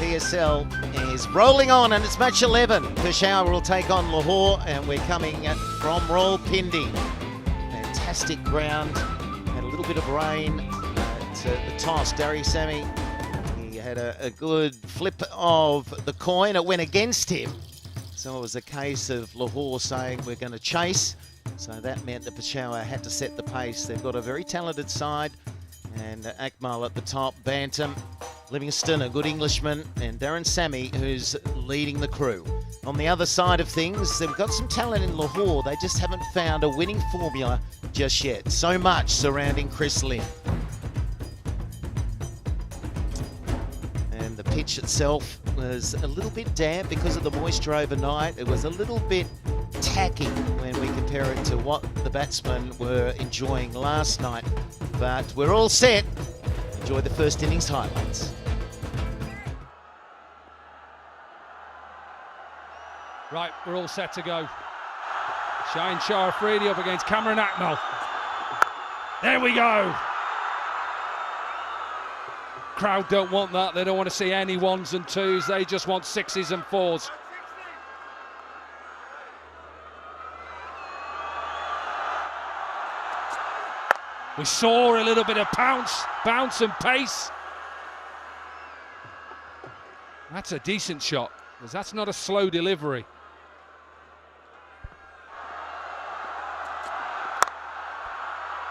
PSL is rolling on, and it's match 11. Peshawar will take on Lahore, and we're coming from Rawalpindi. Fantastic ground, had a little bit of rain at the toss. Zalmi, he had a good flip of the coin. It went against him. So it was a case of Lahore saying we're going to chase. So that meant that Peshawar had to set the pace. They've got a very talented side. And Akmal at the top, Bantam, Livingston, a good Englishman, and Darren Sammy, who's leading the crew. On the other side of things, they've got some talent in Lahore. They just haven't found a winning formula just yet. So much surrounding Chris Lynn. And the pitch itself was a little bit damp because of the moisture overnight. It was a little bit tacky when we compare it to what the batsmen were enjoying last night. But we're all set. Enjoy the first innings highlights. Right, we're all set to go. Shaheen Shah Afridi up against Cameron Akmal. There we go. Crowd don't want that. They don't want to see any ones and twos. They just want sixes and fours. We saw a little bit of bounce and pace. That's a decent shot, because that's not a slow delivery.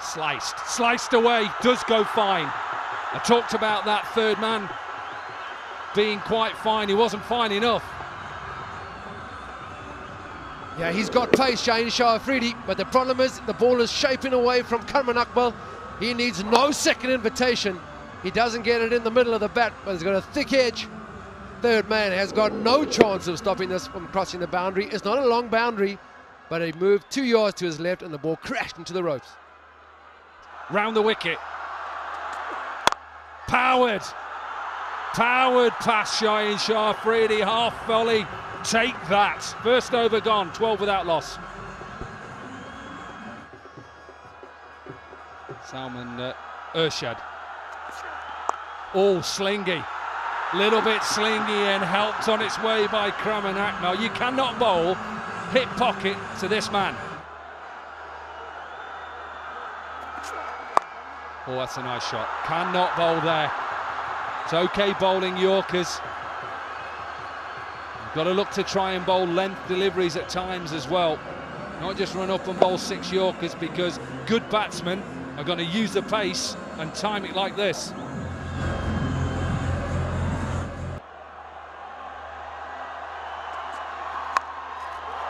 Sliced away, does go fine. I talked about that third man being quite fine. He wasn't fine enough. Yeah, he's got pace, Shaheen Shah Afridi, but the problem is the ball is shaping away from Cameron Akmal. He needs no second invitation. He doesn't get it in the middle of the bat, but he's got a thick edge. Third man has got no chance of stopping this from crossing the boundary. It's not a long boundary, but he moved 2 yards to his left and the ball crashed into the ropes. Round the wicket. Powered past Shaheen Shah Afridi, half volley. Take that. First over gone, 12 without loss. Salman Urshad. Oh, slingy. Little bit slingy and helped on its way by Cameron Akmal. You cannot bowl hip pocket to this man. Oh, that's a nice shot. Cannot bowl there. It's okay bowling Yorkers. Got to look to try and bowl length deliveries at times as well. Not just run up and bowl 6 Yorkers, because good batsmen are going to use the pace and time it like this.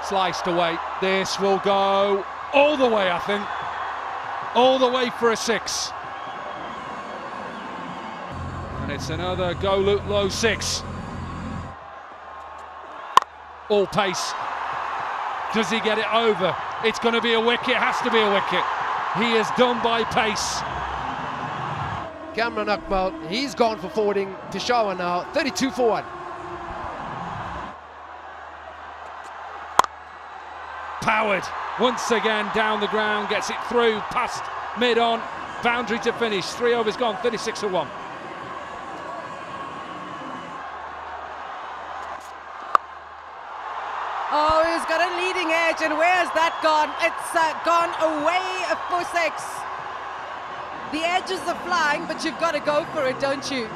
Sliced away. This will go all the way, I think. All the way for a 6. And it's another go low 6. All pace. Does he get it over? It's going to be a wicket. Has to be a wicket. He is done by pace. Cameron Akmal, he's gone for forwarding Peshawar now, 32 for 1. Powered once again down the ground, gets it through past mid-on, boundary to finish. 3 overs gone, 36 for 1. Oh, he's got a leading edge, and where's that gone? It's gone away for 6. The edges are flying, but you've got to go for it, don't you?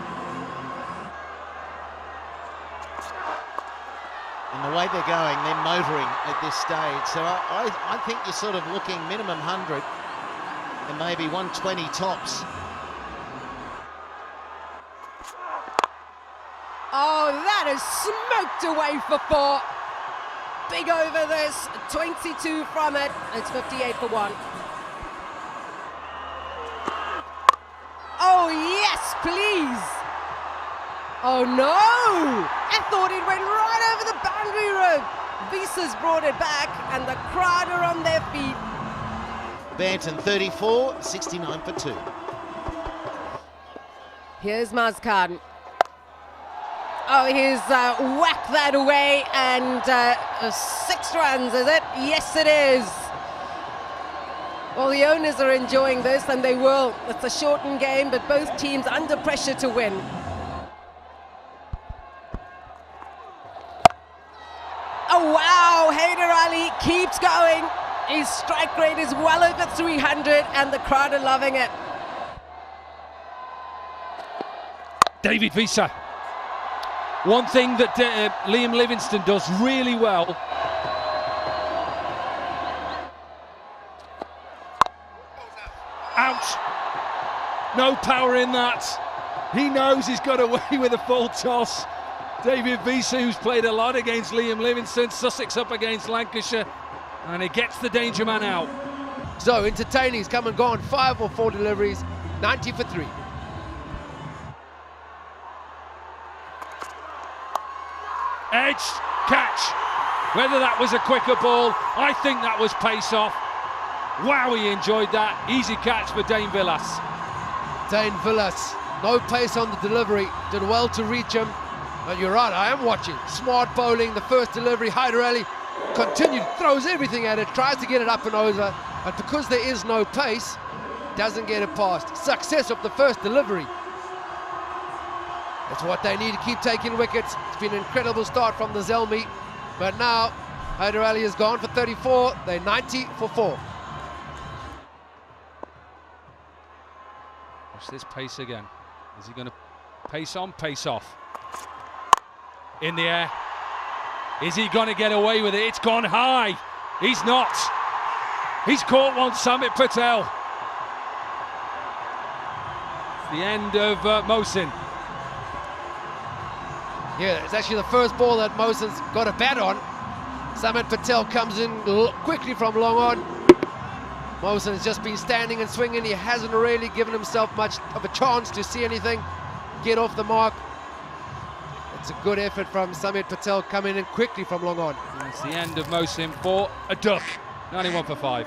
And the way they're going, they're motoring at this stage. So I think you're sort of looking minimum 100 and maybe 120 tops. Oh, that is smoked away for 4. Big over this, 22 from it. It's 58 for 1. Oh, yes, please. Oh, no. I thought it went right over the boundary rope. Visa's brought it back, and the crowd are on their feet. Bantam 34, 69 for 2. Here's Mazkhan. Oh, he's whacked that away, and 6 runs, is it? Yes, it is. Well, the owners are enjoying this, and they will. It's a shortened game, but both teams under pressure to win. Oh wow, Haider Ali keeps going. His strike rate is well over 300 and the crowd are loving it. David Visa. One thing that Liam Livingston does really well. Out. No power in that. He knows he's got away with a full toss. David Visa, who's played a lot against Liam Livingston, Sussex up against Lancashire, and he gets the danger man out. So entertaining, he's come and gone, 5 or 4 deliveries, 90 for 3. Edge, catch. Whether that was a quicker ball, I think that was pace off. Wow, he enjoyed that. Easy catch for Dane Villas. Dane Villas, no pace on the delivery, did well to reach him. But you're right, I am watching. Smart bowling, the first delivery, Haider Ali continued, throws everything at it, tries to get it up and over, but because there is no pace, doesn't get it past. Success of the first delivery. That's what they need to keep taking wickets. It's been an incredible start from the Zalmi, but now Haider Ali is gone for 34, they're 90 for 4. Watch this pace again. Is he going to pace on, pace off? In the air. Is he going to get away with it? It's gone high. He's not. He's caught one, Samit Patel. The end of Mohsin. Yeah, it's actually the first ball that Mohsin's got a bat on. Samit Patel comes in quickly from long on. Mohsin has just been standing and swinging. He hasn't really given himself much of a chance to see anything get off the mark. It's a good effort from Samit Patel coming in quickly from long on. It's the end of Mohsin for a duck. 91 for 5.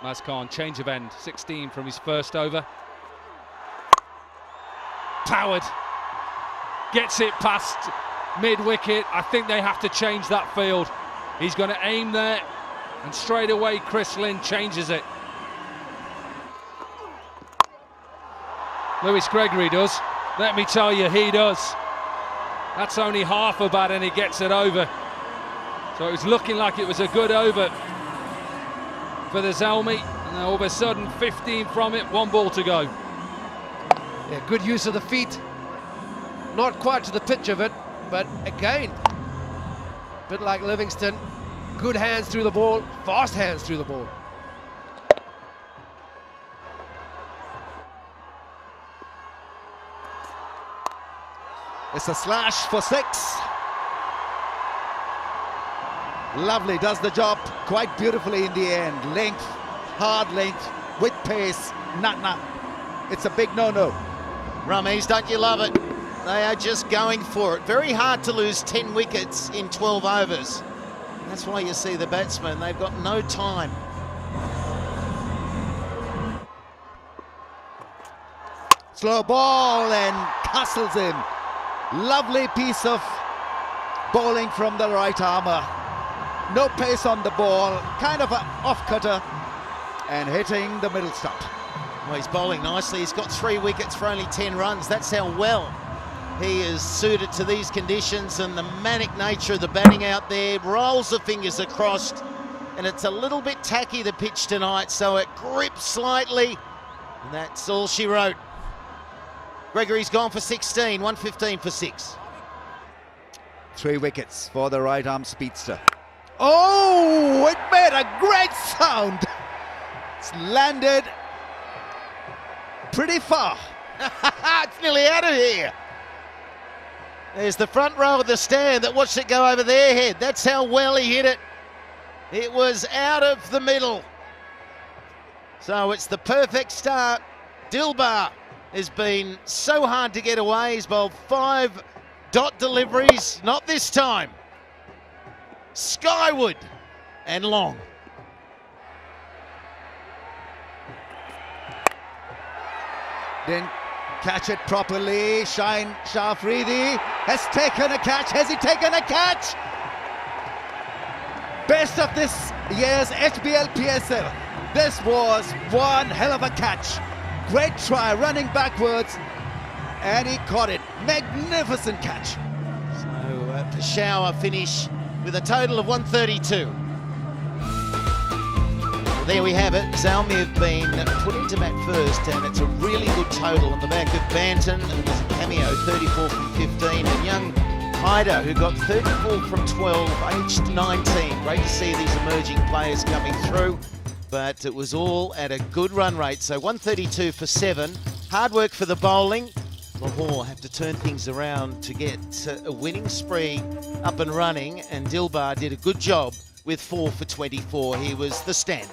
Maz Khan, change of end, 16 from his first over. Powered. Gets it past mid-wicket. I think they have to change that field. He's going to aim there, and straight away Chris Lynn changes it. Lewis Gregory does. Let me tell you, he does. That's only half a bat and he gets it over. So it was looking like it was a good over for the Zalmi, and then all of a sudden 15 from it, 1 ball to go. Yeah, good use of the feet. Not quite to the pitch of it, but again, a bit like Livingston, good hands through the ball, fast hands through the ball. It's a slash for 6. Lovely, does the job quite beautifully in the end. Length, hard length, with pace, nah. It's a big no-no. Rummies, don't you love it? They are just going for it. Very hard to lose 10 wickets in 12 overs. That's why you see the batsmen, they've got no time. Slow ball and castles in. Lovely piece of bowling from the right armour. No pace on the ball, kind of an off-cutter, and hitting the middle stump. Well, he's bowling nicely. He's got 3 wickets for only 10 runs. That's how well he is suited to these conditions, and the manic nature of the batting out there. Rolls the fingers across, and it's a little bit tacky, the pitch tonight, so it grips slightly, and that's all she wrote. Gregory's gone for 16, 115 for 6. 3 wickets for the right arm speedster. Oh, it made a great sound. It's landed pretty far. It's nearly out of here. There's the front row of the stand that watched it go over their head. That's how well he hit it. It was out of the middle. So it's the perfect start. Dilbar has been so hard to get away. He's bowled 5 dot deliveries, not this time. Skyward and long. Didn't catch it properly. Shine Shah Afridi has taken a catch. Has he taken a catch? Best of this year's HBL PSL. This was one hell of a catch. Great try, running backwards, and he caught it. Magnificent catch. So Peshawar finish with a total of 132. Well, there we have it. Zalmi have been put into bat first, and it's a really good total on the back of Banton. It was a cameo, 34 from 15, and young Hyder, who got 34 from 12, aged 19. Great to see these emerging players coming through, but it was all at a good run rate. So 132 for 7. Hard work for the bowling. Lahore have to turn things around to get a winning spree up and running, and Dilbar did a good job with 4 for 24. He was the standard.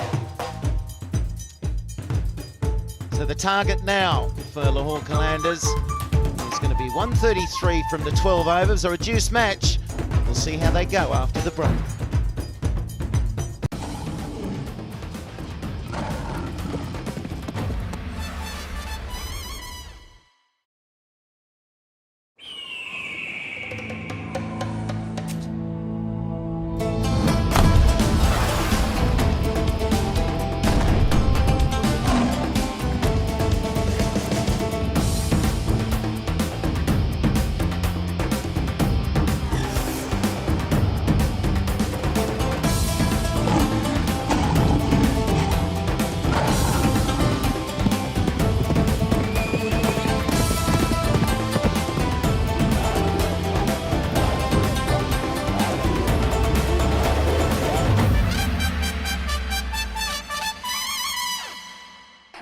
So the target now for Lahore Qalandars is going to be 133 from the 12 overs, or a reduced match. We'll see how they go after the break.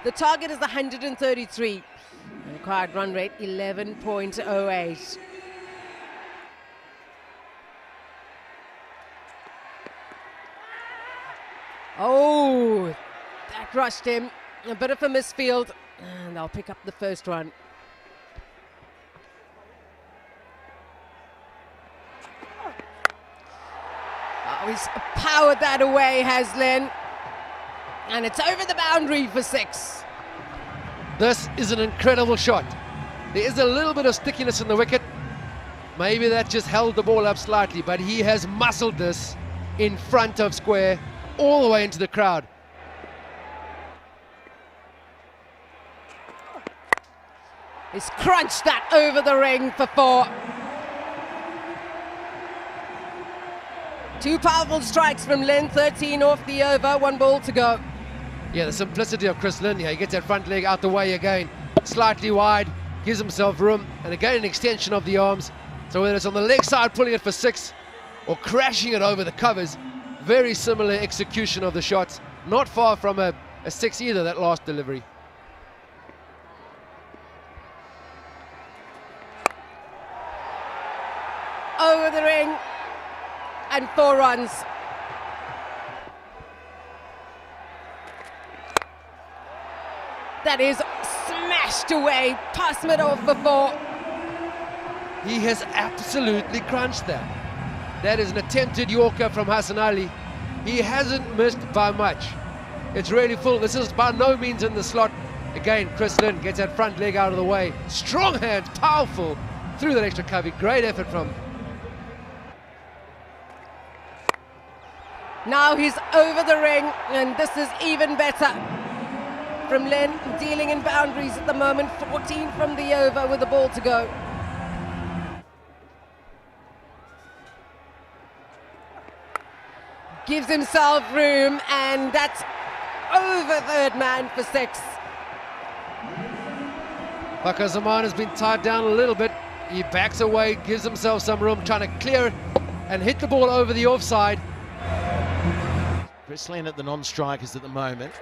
The target is 133. Required run rate 11.08. Oh, that rushed him. A bit of a misfield, and they'll pick up the first one. Oh, he's powered that away, has Len. And it's over the boundary for 6. This is an incredible shot. There is a little bit of stickiness in the wicket. Maybe that just held the ball up slightly, but he has muscled this in front of square all the way into the crowd. He's crunched that over the ring for 4. 2 powerful strikes from Lynn, 13 off the over, 1 ball to go. Yeah, the simplicity of Chris Lynn here. He gets that front leg out the way again, slightly wide, gives himself room, and again an extension of the arms. So whether it's on the leg side pulling it for 6 or crashing it over the covers, very similar execution of the shots. Not far from a 6 either, that last delivery. Over the ring, and 4 runs. That is smashed away, past mid-off for 4. He has absolutely crunched that. That is an attempted Yorker from Hassan Ali. He hasn't missed by much. It's really full. This is by no means in the slot. Again, Chris Lynn gets that front leg out of the way. Strong hands, powerful, through that extra covey. Great effort from. Now he's over the ring, and this is even better from Lynn, dealing in boundaries at the moment. 14 from the over with the ball to go. Gives himself room, and that's over third man for 6. Bakar Zaman has been tied down a little bit. He backs away, gives himself some room, trying to clear it and hit the ball over the offside. Chris Lynn at the non-strikers at the moment.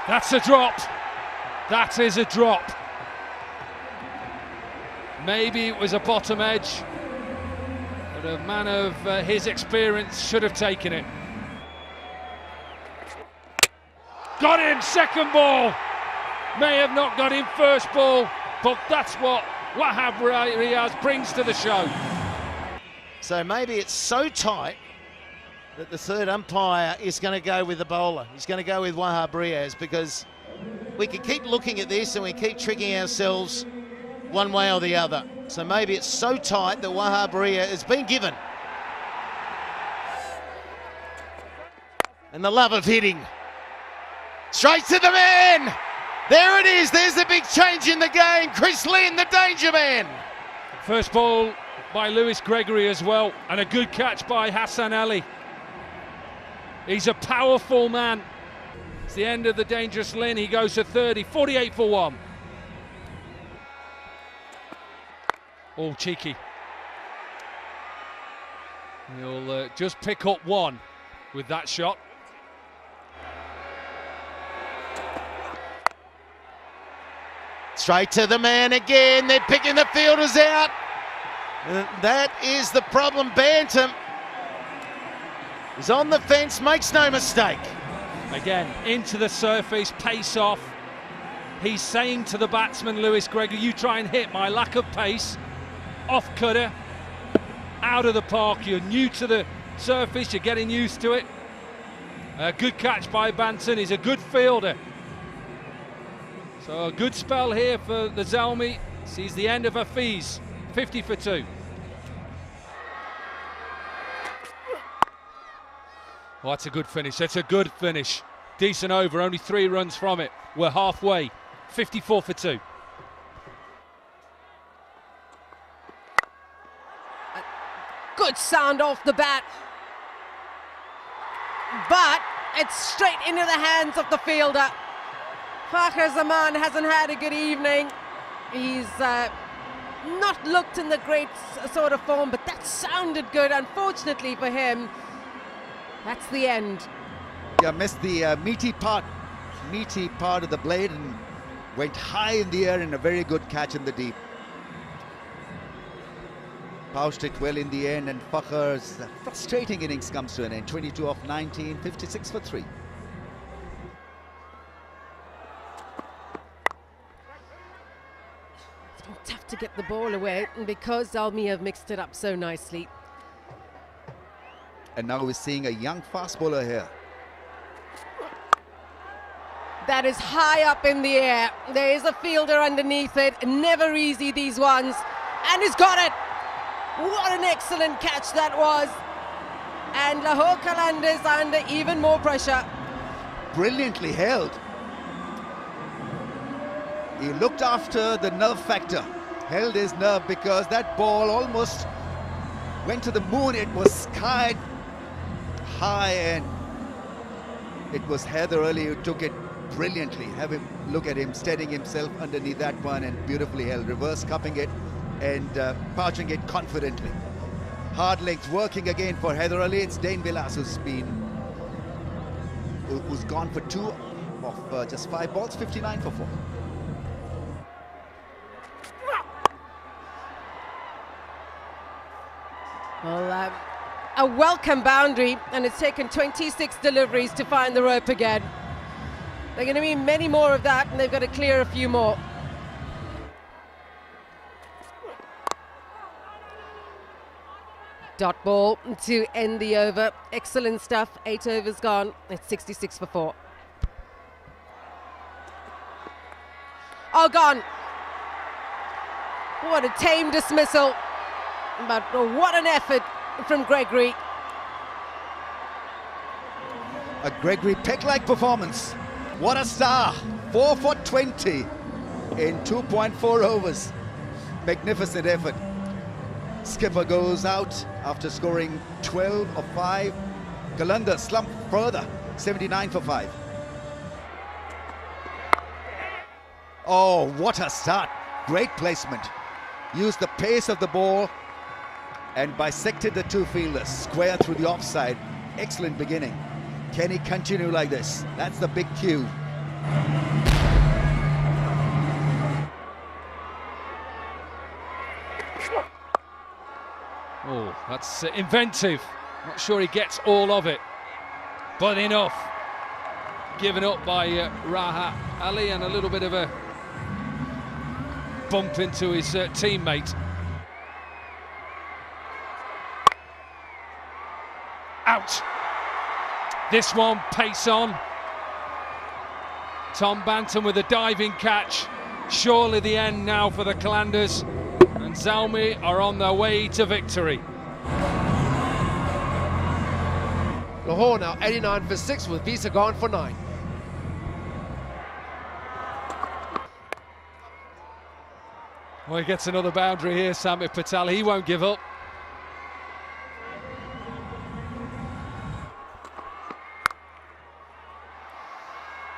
That's a drop. That is a drop. Maybe it was a bottom edge, but a man of his experience should have taken it. Got him, second ball. May have not got him first ball, but that's what Wahab Riaz brings to the show. So maybe it's so tight that the third umpire is going to go with the bowler. He's going to go with Wahab Riaz, because we can keep looking at this and we keep tricking ourselves one way or the other. So maybe it's so tight that Wahab Riaz has been given. And the love of hitting. Straight to the man! There it is. There's the big change in the game. Chris Lynn, the danger man. First ball by Lewis Gregory as well, and a good catch by Hassan Ali. He's a powerful man. It's the end of the dangerous Lynn. He goes to 30, 48 for 1. Oh, cheeky. He'll just pick up 1 with that shot. Straight to the man again. They're picking the fielders out. That is the problem. Bantam is on the fence, makes no mistake. Again, into the surface, pace off. He's saying to the batsman, Lewis Gregory, you try and hit my lack of pace. Off cutter, out of the park. You're new to the surface, you're getting used to it. A good catch by Banton. He's a good fielder. So a good spell here for the Zalmi. Sees the end of Hafiz, 50 for 2. Oh, that's a good finish. That's a good finish. Decent over, only 3 runs from it. We're halfway, 54 for 2. Good sound off the bat. But it's straight into the hands of the fielder. Fakhar Zaman hasn't had a good evening. He's not looked in the great sort of form, but that sounded good. Unfortunately for him, that's the end. Yeah, missed the meaty part of the blade and went high in the air in a very good catch in the deep. Pouched it well in the end, and Fakhar's frustrating innings comes to an end. 22 of 19, 56 for 3. It's been tough to get the ball away, and because Zalmi have mixed it up so nicely. And now we're seeing a young fast bowler here. That is high up in the air. There is a fielder underneath it. Never easy, these ones. And he's got it. What an excellent catch that was. And Lahore Qalandars are under even more pressure. Brilliantly held. He looked after the nerve factor. Held his nerve because that ball almost went to the moon. It was sky high, and it was Heather Ali who took it brilliantly. Have him look at him steadying himself underneath that one and beautifully held, reverse cupping it and pouching it confidently. Hard length working again for Heather Ali. It's Dane Vilas who's gone for 2 of just 5 balls, 59 for 4. Well, a welcome boundary, and it's taken 26 deliveries to find the rope again. There are going to be many more of that, and they've got to clear a few more. Dot ball to end the over. Excellent stuff. 8 overs gone. It's 66 for 4. Oh, gone. What a tame dismissal. But what an effort from Gregory. A Gregory Peck-like performance. What a star. 4 for 20 in 2.4 overs. Magnificent effort. Skipper goes out after scoring 12 of 5. Qalandars slumped further, 79 for 5. Oh, what a start. Great placement. Used the pace of the ball and bisected the 2 fielders, square through the offside. Excellent beginning. Can he continue like this? That's the big cue. Oh, that's inventive. Not sure he gets all of it, but enough. Given up by Rahat Ali, and a little bit of a bump into his teammate. Out. This one, pace on. Tom Banton with a diving catch. Surely the end now for the Qalandars. And Zalmi are on their way to victory. Lahore now 89 for 6 with Visa gone for 9. Well, he gets another boundary here, Sami Patel. He won't give up.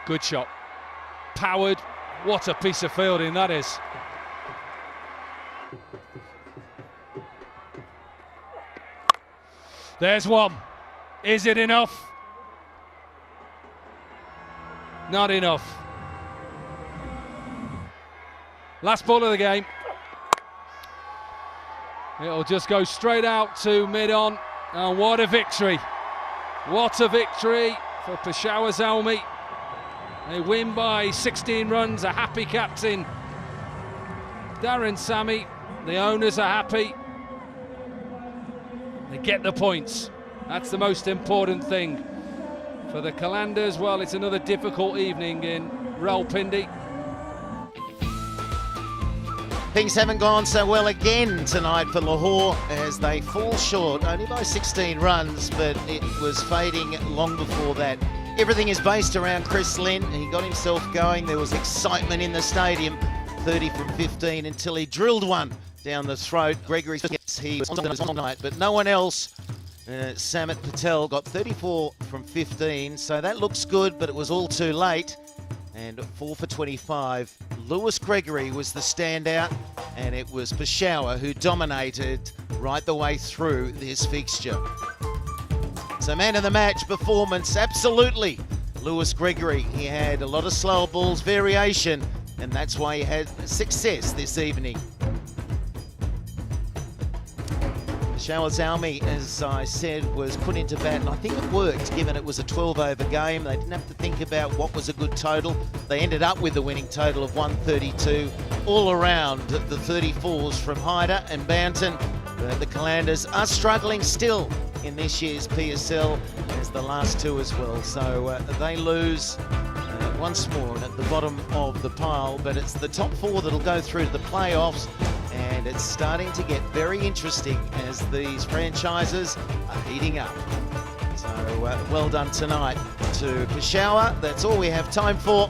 Good shot. Powered. What a piece of fielding that is. There's one. Is it enough? Not enough. Last ball of the game. It'll just go straight out to mid-on. And what a victory. What a victory for Peshawar Zalmi. They win by 16 runs, a happy captain Darren Sami. The owners are happy. They get the points. That's the most important thing. For the Qalandars, well, it's another difficult evening in Rawalpindi. Things haven't gone so well again tonight for Lahore as they fall short, only by 16 runs, but it was fading long before that. Everything is based around Chris Lynn. He got himself going. There was excitement in the stadium, 30 from 15, until he drilled one down the throat. Gregory, he was on night, but no one else. Samit Patel got 34 from 15, so that looks good, but it was all too late. And 4 for 25. Lewis Gregory was the standout, and it was Peshawar who dominated right the way through this fixture. So man of the match performance, absolutely. Lewis Gregory, he had a lot of slower balls variation, and that's why he had success this evening. Peshawar Zalmi, as I said, was put into bat, and I think it worked given it was a 12-over game. They didn't have to think about what was a good total. They ended up with a winning total of 132. All around, the 34s from Hyder and Bounton. The Qalandars are struggling still in this year's PSL as the last two as well. So they lose once more and at the bottom of the pile, but it's the top four that'll go through to the playoffs. And it's starting to get very interesting as these franchises are heating up. So well done tonight to Peshawar. That's all we have time for.